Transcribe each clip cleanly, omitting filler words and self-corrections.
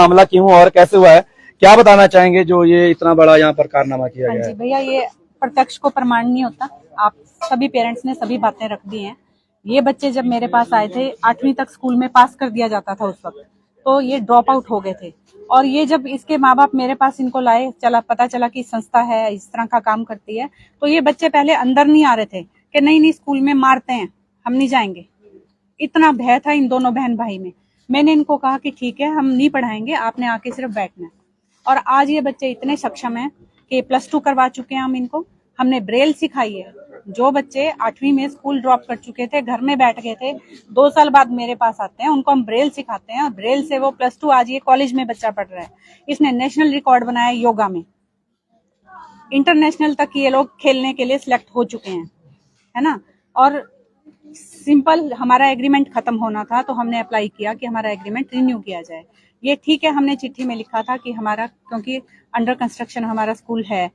मामला क्यों और कैसे हुआ है, क्या बताना चाहेंगे जो ये इतना बड़ा यहाँ पर कारनामा किया गया है? भैया, ये प्रत्यक्ष को प्रमाण नहीं होता। आप सभी पेरेंट्स ने सभी बातें रख दी हैं। ये बच्चे जब मेरे पास आए थे, 8वीं तक स्कूल में पास कर दिया जाता था उस वक्त, तो ये ड्रॉप आउट हो गए थे। और ये जब इसके माँ बाप मेरे पास इनको लाए, पता चला कि संस्था है, इस तरह का काम करती है, तो ये बच्चे पहले अंदर नहीं आ रहे थे कि नहीं स्कूल में मारते हैं, हम नहीं जाएंगे। इतना भय था इन दोनों बहन भाई में। मैंने इनको कहा कि ठीक है, हम नहीं पढ़ाएंगे, आपने आके सिर्फ बैठना है। और आज ये बच्चे इतने सक्षम हैं कि +2 करवा चुके हैं हम इनको। हमने ब्रेल सिखाई है। जो बच्चे 8वीं में स्कूल ड्रॉप कर चुके थे, घर में बैठ गए थे, 2 साल बाद मेरे पास आते हैं, उनको हम ब्रेल सिखाते हैं। और ब्रेल से वो +2, आज ये कॉलेज में बच्चा पढ़ रहा है। इसने नेशनल रिकॉर्ड बनाया योगा में, इंटरनेशनल तक ये लोग खेलने के लिए सिलेक्ट हो चुके हैं, है ना। और सिंपल हमारा एग्रीमेंट खत्म होना था, तो हमने अप्लाई किया कि हमारा एग्रीमेंट रिन्यू किया जाए। ये ठीक है, हमने चिट्ठी में लिखा था कि हमारा, क्योंकि अंडर कंस्ट्रक्शन हमारा स्कूल है,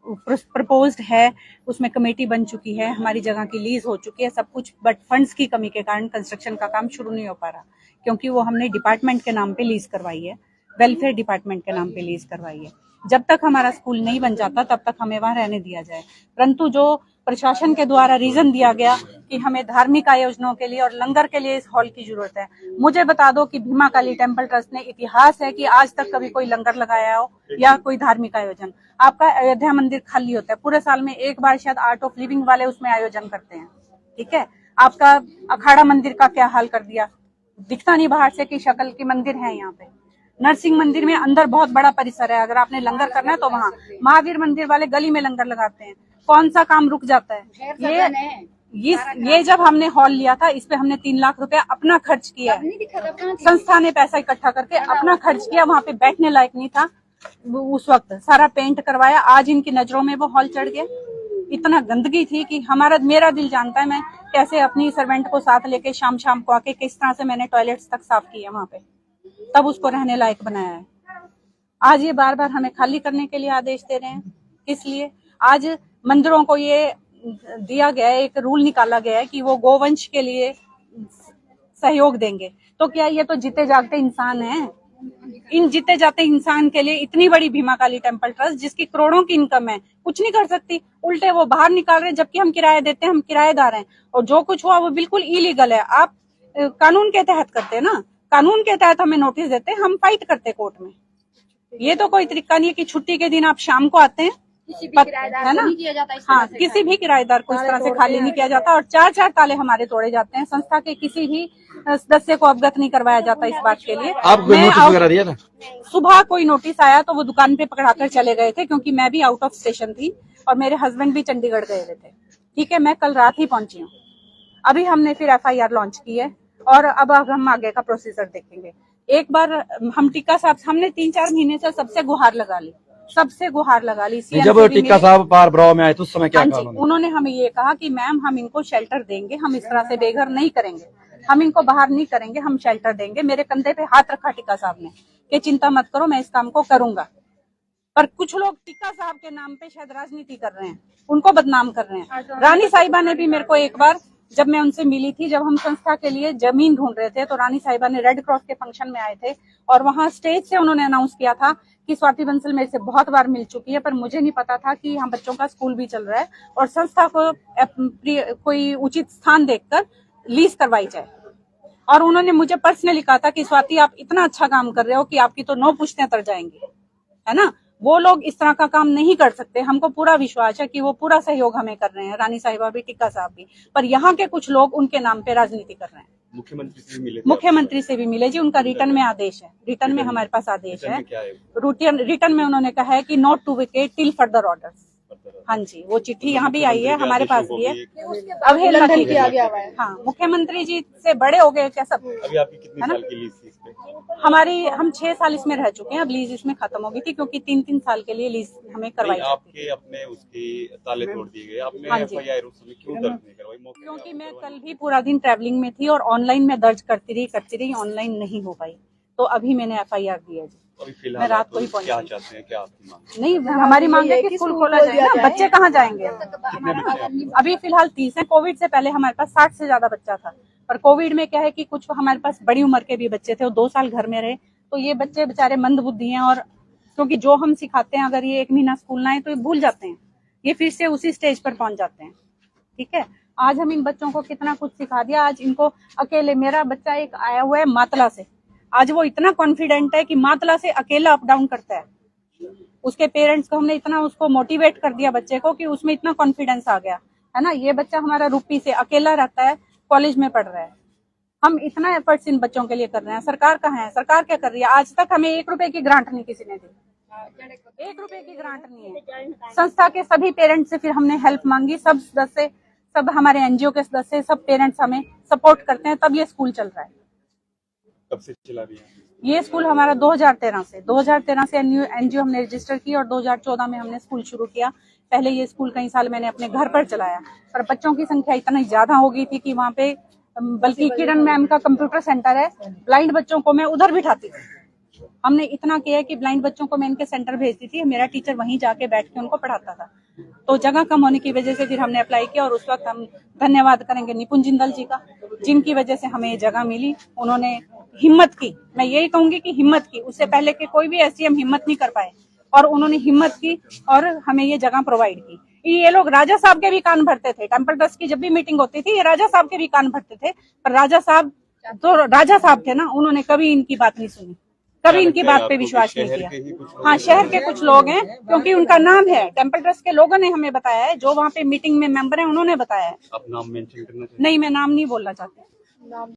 प्रपोज्ड है, उसमें कमेटी बन चुकी है, हमारी जगह की लीज हो चुकी है, सब कुछ, बट फंड्स की कमी के कारण कंस्ट्रक्शन का काम शुरू नहीं हो पा रहा, क्योंकि वो हमने डिपार्टमेंट के नाम पे लीज करवाई है, वेलफेयर डिपार्टमेंट के नाम पे लीज करवाई है। जब तक हमारा स्कूल नहीं बन जाता तब तक हमें वहां रहने दिया जाए। परंतु जो प्रशासन के द्वारा रीजन दिया गया कि हमें धार्मिक आयोजनों के लिए और लंगर के लिए इस हॉल की जरूरत है, मुझे बता दो कि भीमा काली टेम्पल ट्रस्ट ने इतिहास है कि आज तक कभी कोई लंगर लगाया हो या कोई धार्मिक आयोजन। आपका अयोध्या मंदिर खाली होता है, पूरे साल में एक बार शायद आर्ट ऑफ लिविंग वाले उसमें आयोजन करते हैं, ठीक है। आपका अखाड़ा मंदिर का क्या हाल कर दिया, दिखता नहीं बाहर से कि शक्ल के मंदिर है यहाँ पे। नरसिंह मंदिर में अंदर बहुत बड़ा परिसर है, अगर आपने लंगर करना है तो वहाँ। महावीर मंदिर वाले गली में लंगर लगाते हैं, कौन सा काम रुक जाता है। ये जब हमने हॉल लिया था, इस पे हमने 3 लाख रुपया अपना खर्च किया, संस्था ने पैसा इकट्ठा करके अपना खर्च किया, वहाँ पे बैठने लायक नहीं था उस वक्त, सारा पेंट करवाया। आज इनकी नजरों में वो हॉल चढ़ गया। इतना गंदगी थी कि मेरा दिल जानता है मैं कैसे अपनी सर्वेंट को साथ लेके शाम को आके किस तरह से मैंने टॉयलेट्स तक साफ किया वहाँ पे, तब उसको रहने लायक बनाया है। आज ये बार बार हमें खाली करने के लिए आदेश दे रहे हैं, किस लिए? आज मंदिरों को ये दिया गया है, एक रूल निकाला गया है कि वो गोवंश के लिए सहयोग देंगे। तो क्या ये तो जीते जागते इंसान हैं? इन जीते जाते इंसान के लिए इतनी बड़ी भीमा काली टेम्पल ट्रस्ट, जिसकी करोड़ों की इनकम है, कुछ नहीं कर सकती। उल्टे वो बाहर निकाल रहे हैं, जबकि हम किराया देते हैं, हम किराएदार हैं। और जो कुछ हुआ वो बिल्कुल इलीगल है। आप कानून के तहत करते हैं ना, कानून के तहत हमें नोटिस देते हैं, हम फाइट करते कोर्ट में। ये तो कोई तरीका नहीं है कि छुट्टी के दिन आप शाम को आते हैं, है ना। हाँ, किसी भी किराएदार को इस तरह से खाली नहीं किया जाता। और 4 ताले हमारे तोड़े जाते हैं। संस्था के किसी भी सदस्य को अवगत नहीं करवाया जाता इस बात के लिए। आपको नोटिस वगैरह दिया था? सुबह कोई नोटिस आया तो वो दुकान पे पकड़ाकर चले गए थे, क्योंकि मैं भी आउट ऑफ स्टेशन थी और मेरे हस्बैंड भी चंडीगढ़ गए हुए थे, ठीक है। मैं कल रात ही पहुंची हूँ। अभी हमने फिर FIR लॉन्च की है और अब हम आगे का प्रोसीजर देखेंगे। एक बार हम टिक्का साहब, हमने 3-4 महीने से सबसे गुहार लगा ली। जब टिक्का साहब बार ब्राव में आए तो उस समय क्या कहा उन्होंने? हमें ये कहा कि मैम, हम इनको शेल्टर देंगे, हम इस तरह से बेघर नहीं करेंगे, हम इनको बाहर नहीं करेंगे, हम शेल्टर देंगे। मेरे कंधे पे हाथ रखा टिक्का साहब ने कि चिंता मत करो, मैं इस काम को करूंगा। पर कुछ लोग टिक्का साहब के नाम पे शायद राजनीति कर रहे हैं, उनको बदनाम कर रहे हैं। रानी साहिबा ने भी मेरे को एक बार, जब मैं उनसे मिली थी, जब हम संस्था के लिए जमीन ढूंढ रहे थे, तो रानी साहिबा ने रेड क्रॉस के फंक्शन में आए थे और वहां स्टेज से उन्होंने अनाउंस किया था कि स्वाति बंसल मेरे से बहुत बार मिल चुकी है, पर मुझे नहीं पता था कि यहाँ बच्चों का स्कूल भी चल रहा है और संस्था को कोई उचित स्थान देखकर लीज करवाई जाए। और उन्होंने मुझे पर्सनली कहा था कि स्वाति, आप इतना अच्छा काम कर रहे हो कि आपकी तो 9 पुश्तें तर जाएंगी, है ना। वो लोग इस तरह का काम नहीं कर सकते। हमको पूरा विश्वास है कि वो पूरा सहयोग हमें कर रहे हैं, रानी साहिबा भी, टिक्का साहब भी। पर यहाँ के कुछ लोग उनके नाम पे राजनीति कर रहे हैं। मुख्यमंत्री से भी मिले जी, उनका रिटर्न में आदेश है, रिटर्न में हमारे पास आदेश है। रिटर्न में उन्होंने कहा है कि not to vacate till further orders. हाँ जी, वो चिट्ठी यहाँ भी आई है, हमारे पास भी है। अवहेलना किया गया है। हाँ, मुख्यमंत्री जी से बड़े हो गए क्या सब? अभी आपकी कितनी साल की लीज थी इसमें? हम 6 साल इसमें रह चुके हैं। अब लीज इसमें खत्म हो गई थी, क्योंकि 3-3 साल के लिए लीज हमें करवाई जाती। आपके अपने उसके ताले तोड़ दिए गए, आपने FIR उस समय क्यों दर्ज नहीं करवाई? क्योंकि मैं कल भी पूरा दिन ट्रैवलिंग में थी और ऑनलाइन में दर्ज करती रही, ऑनलाइन नहीं हो पाई, तो अभी मैंने FIR दी है जी। अभी फिलहाल मैं रात को ही क्या चाहते हैं, क्या आपकी मांग? नहीं, हमारी मांग है कि स्कूल खोला जाए ना। बच्चे कहाँ जाएंगे? अभी फिलहाल 30 है। कोविड से पहले हमारे पास 60 से ज्यादा बच्चा था, पर कोविड में क्या है कि कुछ हमारे पास बड़ी उम्र के भी बच्चे थे, वो 2 साल घर में रहे, तो ये बच्चे बेचारे मंदबुद्धि हैं, और क्योंकि जो हम सिखाते हैं अगर ये 1 महीना स्कूल ना आए तो ये भूल जाते हैं, ये फिर से उसी स्टेज पर पहुंच जाते हैं। ठीक है, आज हम इन बच्चों को कितना कुछ सिखा दिया। आज इनको अकेले, मेरा बच्चा एक आया हुआ है मातला से, आज वो इतना कॉन्फिडेंट है कि मातला से अकेला अप डाउन करता है। उसके पेरेंट्स को हमने इतना उसको मोटिवेट कर दिया बच्चे को कि उसमें इतना कॉन्फिडेंस आ गया है ना। ये बच्चा हमारा रूपी से अकेला रहता है, कॉलेज में पढ़ रहा है। हम इतना एफर्ट्स इन बच्चों के लिए कर रहे हैं, सरकार कहाँ है? सरकार क्या कर रही है? आज तक हमें 1 रुपए की ग्रांट नहीं किसी ने दी, 1 रुपए की ग्रांट नहीं है। संस्था के सभी पेरेंट्स से फिर हमने हेल्प मांगी, सब सदस्य, सब हमारे एनजीओ के सदस्य, सब पेरेंट्स हमें सपोर्ट करते हैं, तब ये स्कूल चल रहा है। कब से चला रही है ये स्कूल हमारा 2013 से एनजीओ हमने रजिस्टर की और 2014 में हमने स्कूल शुरू किया। पहले ये स्कूल कई साल मैंने अपने घर पर चलाया, पर बच्चों की संख्या इतना ज्यादा हो गई थी कि वहाँ पे, बल्कि किरण मैम का कंप्यूटर सेंटर है, ब्लाइंड बच्चों को मैं उधर बिठाती थी। हमने इतना किया कि ब्लाइंड बच्चों को मैं इनके सेंटर भेजती थी, मेरा टीचर वहीं जाके बैठ के उनको पढ़ाता था। तो जगह कम होने की वजह से फिर हमने अप्लाई किया, और उस वक्त हम धन्यवाद करेंगे निपुण जिंदल जी का, जिनकी वजह से हमें ये जगह मिली। उन्होंने हिम्मत की, मैं यही कहूंगी कि हिम्मत की, उससे पहले के कोई भी एसडीएम हिम्मत नहीं कर पाए, और उन्होंने हिम्मत की और हमें ये जगह प्रोवाइड की। ये लोग राजा साहब के भी कान भरते थे, टेम्पल ट्रस्ट की जब भी मीटिंग होती थी ये राजा साहब के भी कान भरते थे, पर राजा साहब तो राजा साहब थे ना, उन्होंने कभी इनकी बात नहीं सुनी, कभी इनकी बात पे विश्वास नहीं किया। हाँ, शहर के कुछ लोग हैं, क्योंकि उनका नाम है, टेम्पल ट्रस्ट के लोगों ने हमें बताया है, जो वहाँ पे मीटिंग में मेंबर हैं उन्होंने बताया है। आप नाम मेंशन करना चाहिए? नहीं, मैं नाम नहीं बोलना चाहती।